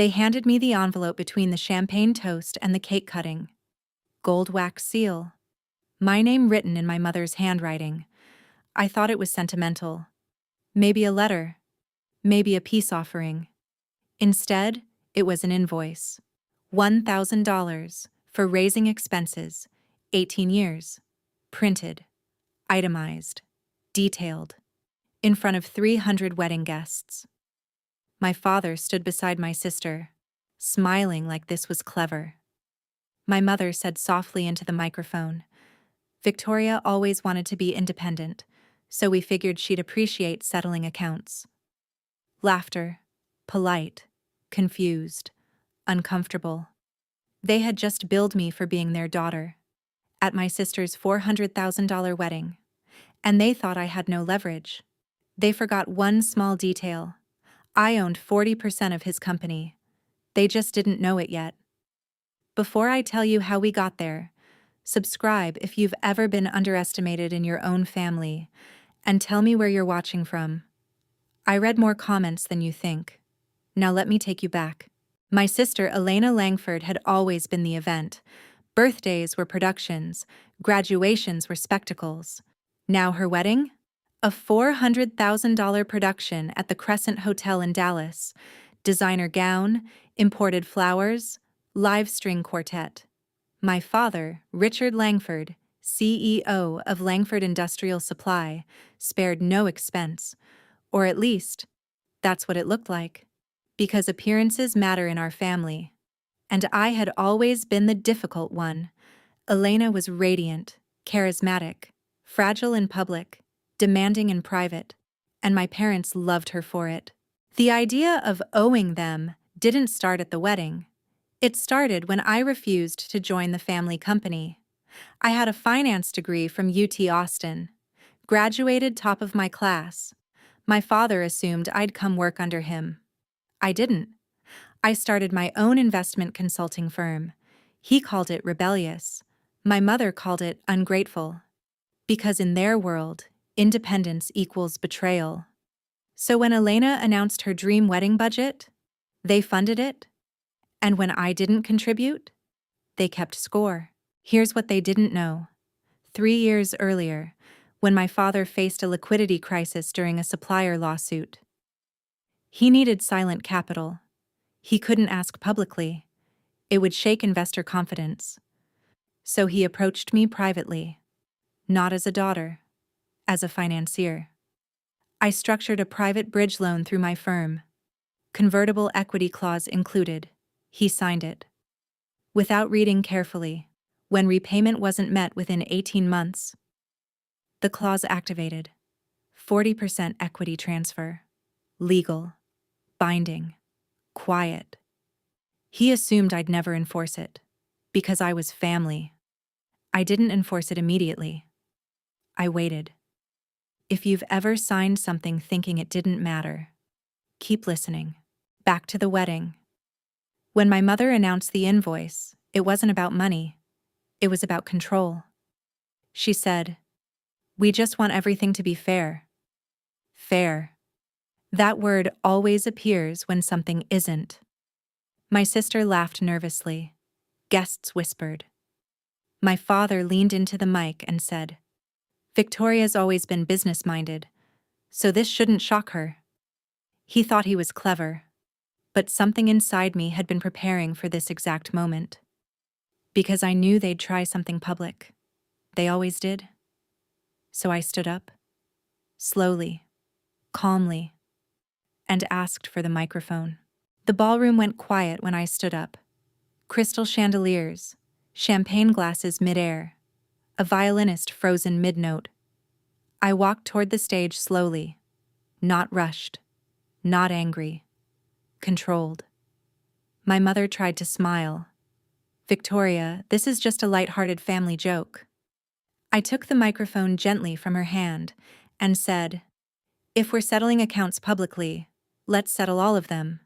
They handed me the envelope between the champagne toast and the cake cutting. Gold wax seal. My name written in my mother's handwriting. I thought it was sentimental. Maybe a letter. Maybe a peace offering. Instead, it was an invoice. $1,000 for raising expenses, 18 years. Printed, itemized, detailed, in front of 300 wedding guests. My father stood beside my sister, smiling like this was clever. My mother said softly into the microphone, "Victoria always wanted to be independent, so we figured she'd appreciate settling accounts." Laughter, polite, confused, uncomfortable. They had just billed me for being their daughter at my sister's $400,000 wedding, and they thought I had no leverage. They forgot one small detail. I owned 40% of his company. They just didn't know it yet. Before I tell you how we got there, subscribe if you've ever been underestimated in your own family, and tell me where you're watching from. I read more comments than you think. Now let me take you back. My sister Elena Langford had always been the event. Birthdays were productions, graduations were spectacles. Now her wedding? A $400,000 production at the Crescent Hotel in Dallas. Designer gown, imported flowers, live string quartet. My father, Richard Langford, CEO of Langford Industrial Supply, spared no expense. Or at least, that's what it looked like. Because appearances matter in our family. And I had always been the difficult one. Elena was radiant, charismatic, fragile in public, demanding in private, and my parents loved her for it. The idea of owing them didn't start at the wedding. It started when I refused to join the family company. I had a finance degree from UT Austin, graduated top of my class. My father assumed I'd come work under him. I didn't. I started my own investment consulting firm. He called it rebellious. My mother called it ungrateful. Because in their world, independence equals betrayal. So when Elena announced her dream wedding budget, they funded it. And when I didn't contribute, they kept score. Here's what they didn't know. 3 years earlier, when my father faced a liquidity crisis during a supplier lawsuit, he needed silent capital. He couldn't ask publicly. It would shake investor confidence. So he approached me privately, not as a daughter, as a financier. I structured a private bridge loan through my firm. Convertible equity clause included. He signed it. Without reading carefully, when repayment wasn't met within 18 months, the clause activated. 40% equity transfer. Legal. Binding. Quiet. He assumed I'd never enforce it, because I was family. I didn't enforce it immediately. I waited. If you've ever signed something thinking it didn't matter, keep listening. Back to the wedding. When my mother announced the invoice, it wasn't about money. It was about control. She said, "We just want everything to be fair." Fair. That word always appears when something isn't. My sister laughed nervously. Guests whispered. My father leaned into the mic and said, "Victoria's always been business-minded, so this shouldn't shock her." He thought he was clever, but something inside me had been preparing for this exact moment. Because I knew they'd try something public. They always did. So I stood up, slowly, calmly, and asked for the microphone. The ballroom went quiet when I stood up. Crystal chandeliers, champagne glasses midair, a violinist frozen mid-note. I walked toward the stage slowly, not rushed, not angry, controlled. My mother tried to smile. "Victoria, this is just a light-hearted family joke." I took the microphone gently from her hand and said, "If we're settling accounts publicly, let's settle all of them."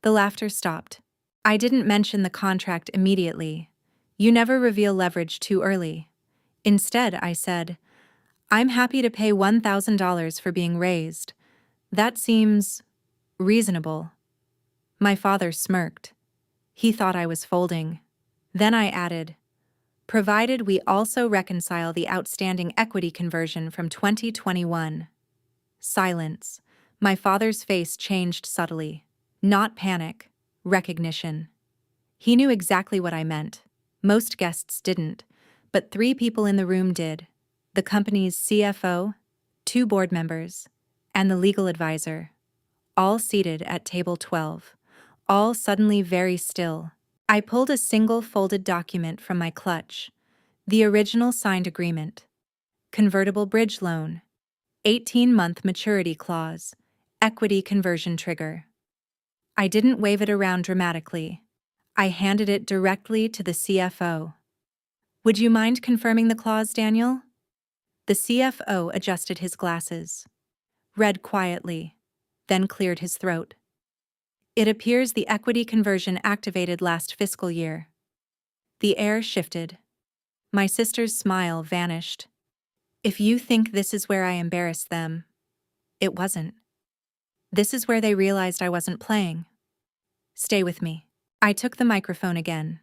The laughter stopped. I didn't mention the contract immediately. You never reveal leverage too early. Instead, I said, "I'm happy to pay $1,000 for being raised. That seems reasonable." My father smirked. He thought I was folding. Then I added, provided we also reconcile the outstanding equity conversion from 2021. Silence. My father's face changed subtly. Not panic, recognition. He knew exactly what I meant. Most guests didn't, but 3 people in the room did. The company's CFO, 2 board members, and the legal advisor, all seated at table 12, all suddenly very still. I pulled a single folded document from my clutch, the original signed agreement. Convertible bridge loan, 18-month maturity clause, equity conversion trigger. I didn't wave it around dramatically. I handed it directly to the CFO. Would you mind confirming the clause, Daniel? The CFO adjusted his glasses, read quietly, then cleared his throat. It appears the equity conversion activated last fiscal year. The air shifted. My sister's smile vanished. If you think this is where I embarrassed them, it wasn't. This is where they realized I wasn't playing. Stay with me. I took the microphone again.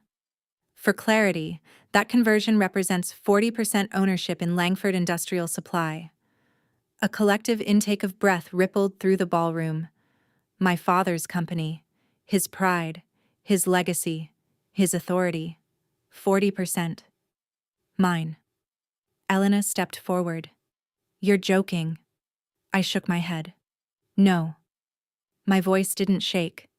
For clarity, that conversion represents 40% ownership in Langford Industrial Supply. A collective intake of breath rippled through the ballroom. My father's company, his pride, his legacy, his authority. 40%. Mine. Elena stepped forward. You're joking. I shook my head. No. My voice didn't shake.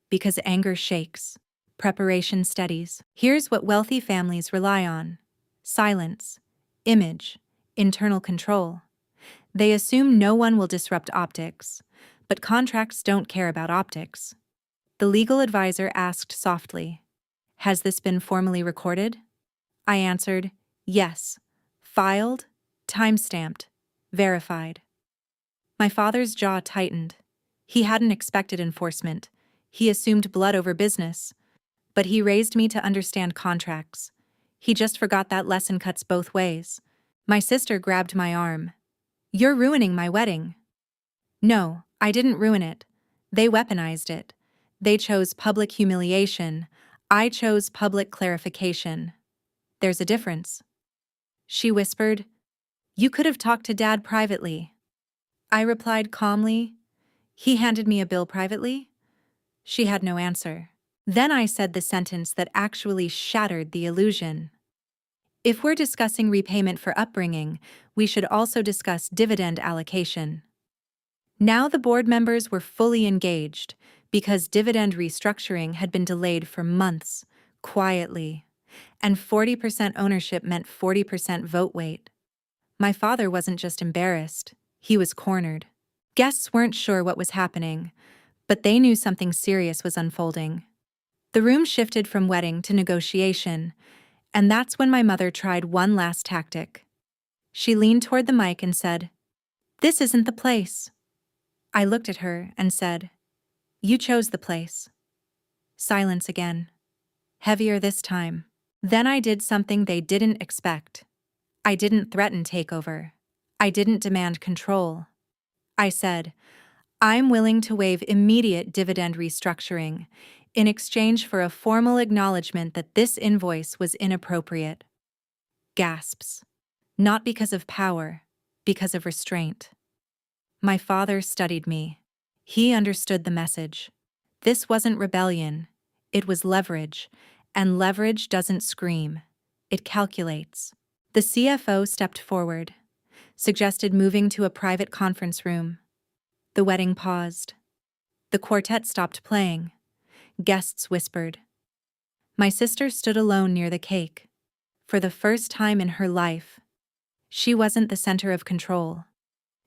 Because anger shakes. Preparation steadies. Here's what wealthy families rely on: silence, image, internal control. They assume no one will disrupt optics, but contracts don't care about optics. The legal advisor asked softly, has this been formally recorded? I answered, yes. Filed, time-stamped, verified. My father's jaw tightened. He hadn't expected enforcement. He assumed blood over business. But he raised me to understand contracts. He just forgot that lesson cuts both ways. My sister grabbed my arm. You're ruining my wedding. No, I didn't ruin it. They weaponized it. They chose public humiliation. I chose public clarification. There's a difference. She whispered, you could have talked to Dad privately. I replied calmly, he handed me a bill privately. She had no answer. Then I said the sentence that actually shattered the illusion. If we're discussing repayment for upbringing, we should also discuss dividend allocation. Now the board members were fully engaged because dividend restructuring had been delayed for months, quietly, and 40% ownership meant 40% vote weight. My father wasn't just embarrassed, he was cornered. Guests weren't sure what was happening, but they knew something serious was unfolding. The room shifted from wedding to negotiation, and that's when my mother tried one last tactic. She leaned toward the mic and said, this isn't the place. I looked at her and said, you chose the place. Silence again. Heavier this time. Then I did something they didn't expect. I didn't threaten takeover. I didn't demand control. I said, I'm willing to waive immediate dividend restructuring in exchange for a formal acknowledgement that this invoice was inappropriate. Gasps. Not because of power, because of restraint. My father studied me. He understood the message. This wasn't rebellion, it was leverage, and leverage doesn't scream. It calculates. The CFO stepped forward, suggested moving to a private conference room. The wedding paused. The quartet stopped playing. Guests whispered. My sister stood alone near the cake. For the first time in her life, she wasn't the center of control.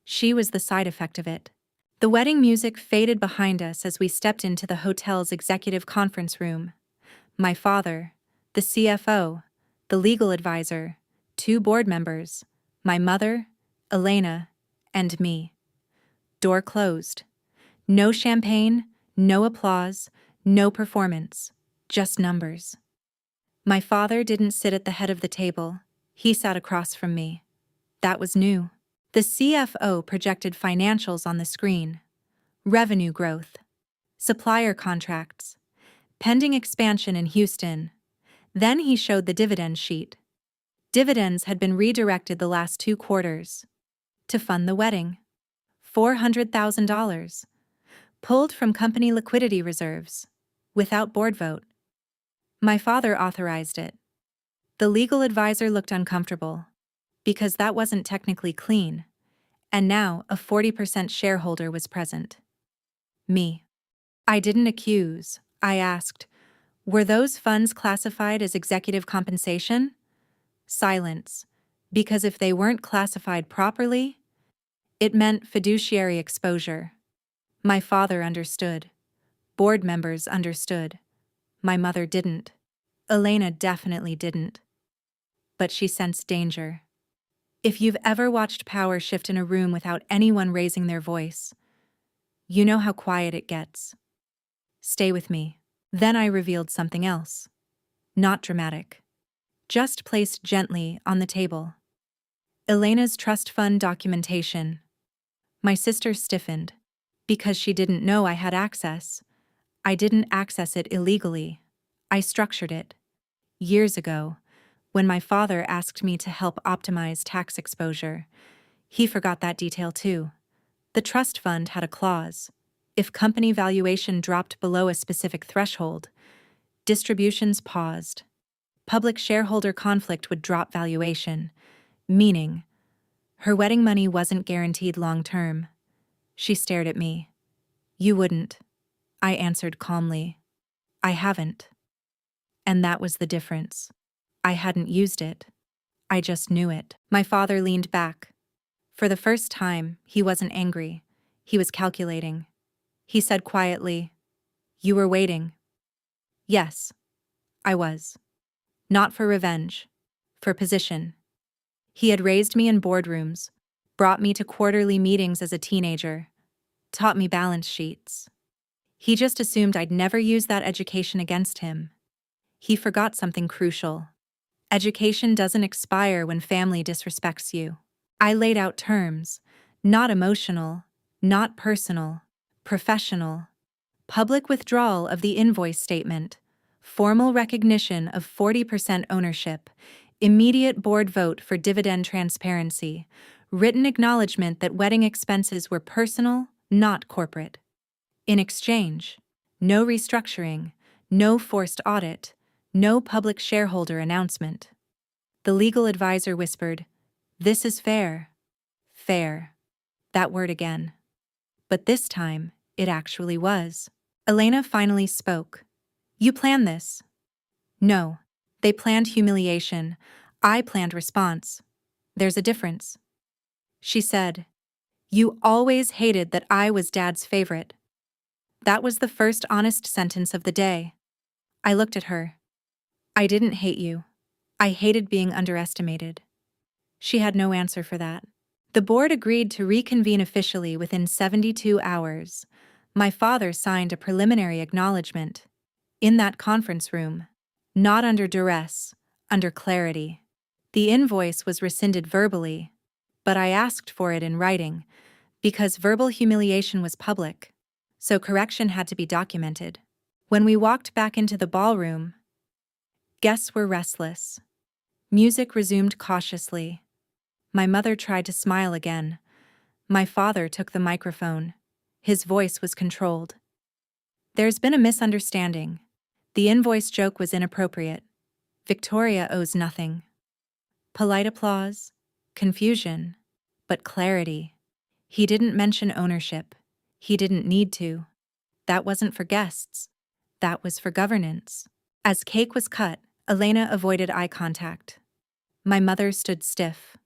She was the side effect of it. The wedding music faded behind us as we stepped into the hotel's executive conference room. My father, the CFO, the legal advisor, 2 board members, my mother, Elena, and me. Door closed. No champagne, no applause, no performance, just numbers. My father didn't sit at the head of the table. He sat across from me. That was new. The CFO projected financials on the screen. Revenue growth. supplier contracts, pending expansion in Houston. Then he showed the dividend sheet. Dividends had been redirected the last 2 quarters. To fund the wedding. $400,000. Pulled from company liquidity reserves. Without board vote. My father authorized it. The legal advisor looked uncomfortable. Because that wasn't technically clean. And now a 40% shareholder was present. Me. I didn't accuse. I asked, were those funds classified as executive compensation? Silence. Because if they weren't classified properly, it meant fiduciary exposure. My father understood. Board members understood. My mother didn't. Elena definitely didn't. But she sensed danger. If you've ever watched power shift in a room without anyone raising their voice, you know how quiet it gets. Stay with me. Then I revealed something else. Not dramatic. Just placed gently on the table. Elena's trust fund documentation. My sister stiffened. Because she didn't know I had access. I didn't access it illegally. I structured it. Years ago, when my father asked me to help optimize tax exposure, he forgot that detail too. The trust fund had a clause. If company valuation dropped below a specific threshold, distributions paused. Public shareholder conflict would drop valuation, meaning her wedding money wasn't guaranteed long-term. She stared at me. You wouldn't. I answered calmly. I haven't. And that was the difference. I hadn't used it. I just knew it. My father leaned back. For the first time, he wasn't angry. He was calculating. He said quietly, "You were waiting." Yes, I was. Not for revenge. For position. He had raised me in boardrooms, brought me to quarterly meetings as a teenager, taught me balance sheets. He just assumed I'd never use that education against him. He forgot something crucial. Education doesn't expire when family disrespects you. I laid out terms, not emotional, not personal, professional. Public withdrawal of the invoice statement, formal recognition of 40% ownership, immediate board vote for dividend transparency, written acknowledgement that wedding expenses were personal, not corporate. In exchange, no restructuring, no forced audit, no public shareholder announcement. The legal advisor whispered, "This is fair." Fair. That word again. But this time, it actually was. Elena finally spoke. You planned this. No. They planned humiliation. I planned response. There's a difference. She said, You always hated that I was Dad's favorite. That was the first honest sentence of the day. I looked at her. I didn't hate you. I hated being underestimated. She had no answer for that. The board agreed to reconvene officially within 72 hours. My father signed a preliminary acknowledgement. In that conference room. Not under duress, under clarity. The invoice was rescinded verbally, but I asked for it in writing, because verbal humiliation was public, so correction had to be documented. When we walked back into the ballroom, guests were restless. Music resumed cautiously. My mother tried to smile again. My father took the microphone. His voice was controlled. There's been a misunderstanding. The invoice joke was inappropriate. Victoria owes nothing. Polite applause, confusion, but clarity. He didn't mention ownership. He didn't need to. That wasn't for guests. That was for governance. As cake was cut, Elena avoided eye contact. My mother stood stiff.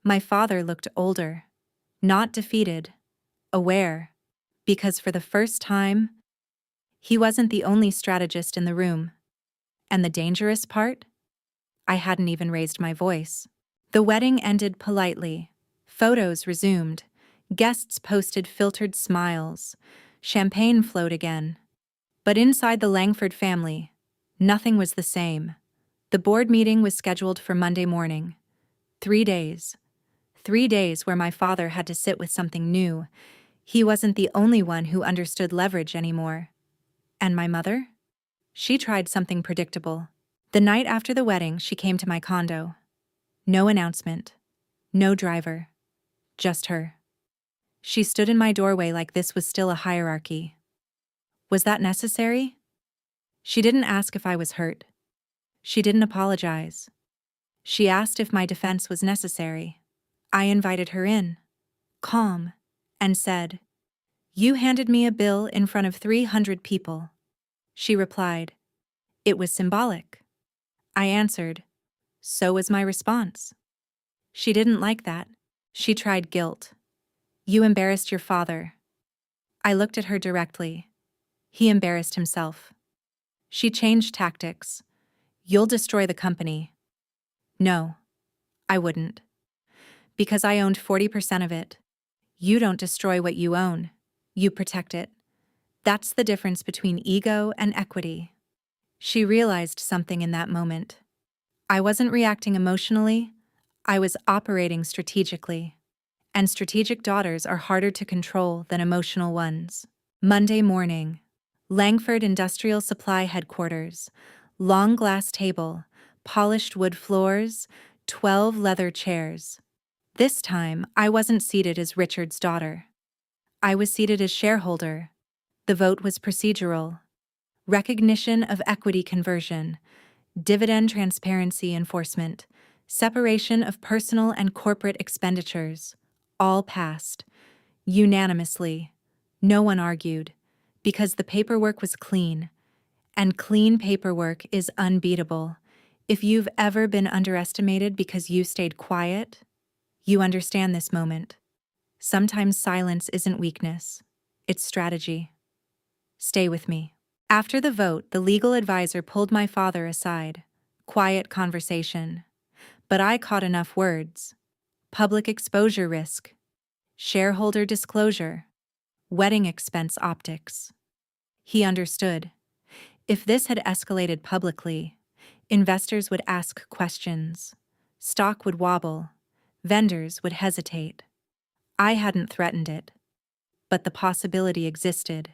My father looked older, not defeated, aware, because for the first time, he wasn't the only strategist in the room. And the dangerous part? I hadn't even raised my voice. The wedding ended politely. Photos resumed. Guests posted filtered smiles. Champagne flowed again. But inside the Langford family, nothing was the same. The board meeting was scheduled for Monday morning. 3 days. 3 days where my father had to sit with something new. He wasn't the only one who understood leverage anymore. And my mother? She tried something predictable. The night after the wedding, she came to my condo. No announcement. No driver. Just her. She stood in my doorway like this was still a hierarchy. Was that necessary? She didn't ask if I was hurt. She didn't apologize. She asked if my defense was necessary. I invited her in, calm, and said, "You handed me a bill in front of 300 people." She replied, "It was symbolic." I answered, "So was my response." She didn't like that. She tried guilt. "You embarrassed your father." I looked at her directly. He embarrassed himself. She changed tactics. "You'll destroy the company." No, I wouldn't. Because I owned 40% of it. You don't destroy what you own. You protect it. That's the difference between ego and equity. She realized something in that moment. I wasn't reacting emotionally. I was operating strategically. And strategic daughters are harder to control than emotional ones. Monday morning. Langford Industrial Supply Headquarters. Long glass table, polished wood floors, 12 leather chairs. This time, I wasn't seated as Richard's daughter. I was seated as shareholder. The vote was procedural. Recognition of equity conversion, dividend transparency enforcement, separation of personal and corporate expenditures, all passed. Unanimously. No one argued, because the paperwork was clean. And clean paperwork is unbeatable. If you've ever been underestimated because you stayed quiet, you understand this moment. Sometimes silence isn't weakness, it's strategy. Stay with me. After the vote, the legal advisor pulled my father aside. Quiet conversation. But I caught enough words. Public exposure risk. Shareholder disclosure. Wedding expense optics. He understood. If this had escalated publicly, investors would ask questions. Stock would wobble. Vendors would hesitate. I hadn't threatened it. But the possibility existed.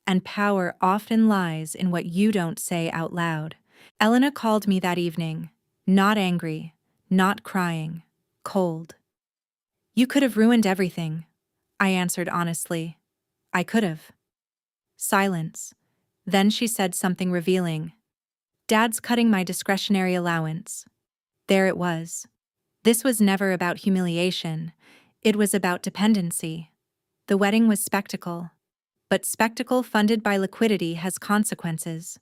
And power often lies in what you don't say out loud. Elena called me that evening, not angry, not crying, cold. "You could have ruined everything," I answered honestly. "I could have." Silence. Then she said something revealing. "Dad's cutting my discretionary allowance." There it was. This was never about humiliation. It was about dependency. The wedding was spectacle. But spectacle funded by liquidity has consequences.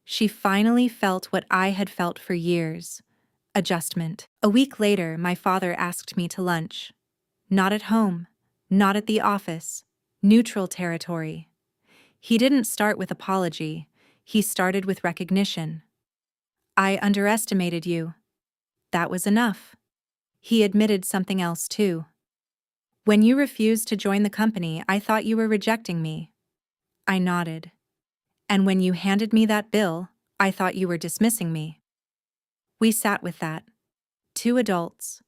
She finally felt what I had felt for years. Adjustment. A week later, my father asked me to lunch. Not at home. Not at the office. Neutral territory. He didn't start with apology. He started with recognition. "I underestimated you." That was enough. He admitted something else too. "When you refused to join the company, I thought you were rejecting me." I nodded. "And when you handed me that bill, I thought you were dismissing me." We sat with that. Two adults.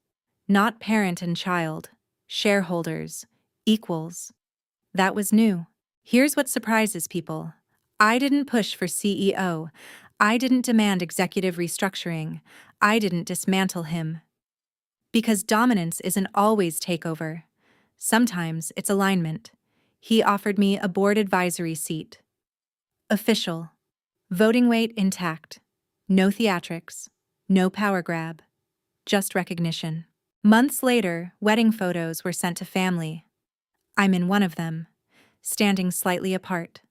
Not parent and child. Shareholders. Equals. That was new. Here's what surprises people. I didn't push for CEO. I didn't demand executive restructuring. I didn't dismantle him. Because dominance isn't always takeover. Sometimes it's alignment. He offered me a board advisory seat. Official. Voting weight intact. No theatrics. No power grab. Just recognition. Months later, wedding photos were sent to family. I'm in one of them, standing slightly apart.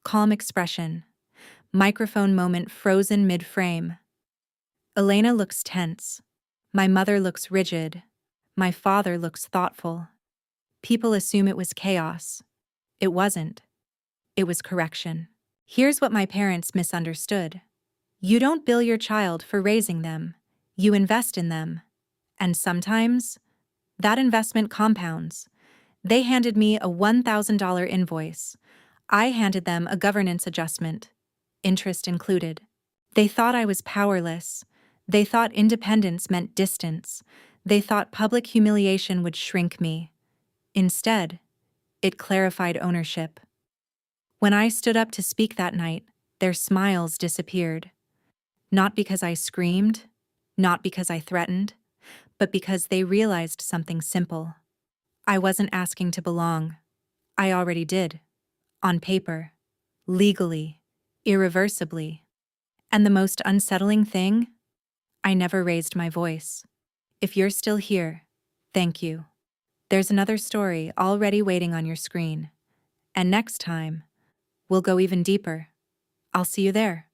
Calm expression. Microphone moment frozen mid-frame. Elena looks tense. My mother looks rigid. My father looks thoughtful. People assume it was chaos. It wasn't. It was correction. Here's what my parents misunderstood. You don't bill your child for raising them. You invest in them. And sometimes, that investment compounds. They handed me a $1,000 invoice. I handed them a governance adjustment, interest included. They thought I was powerless. They thought independence meant distance. They thought public humiliation would shrink me. Instead, it clarified ownership. When I stood up to speak that night, their smiles disappeared. Not because I screamed, not because I threatened, but because they realized something simple. I wasn't asking to belong. I already did. On paper. Legally. Irreversibly. And the most unsettling thing? I never raised my voice. If you're still here, thank you. There's another story already waiting on your screen. And next time, we'll go even deeper. I'll see you there.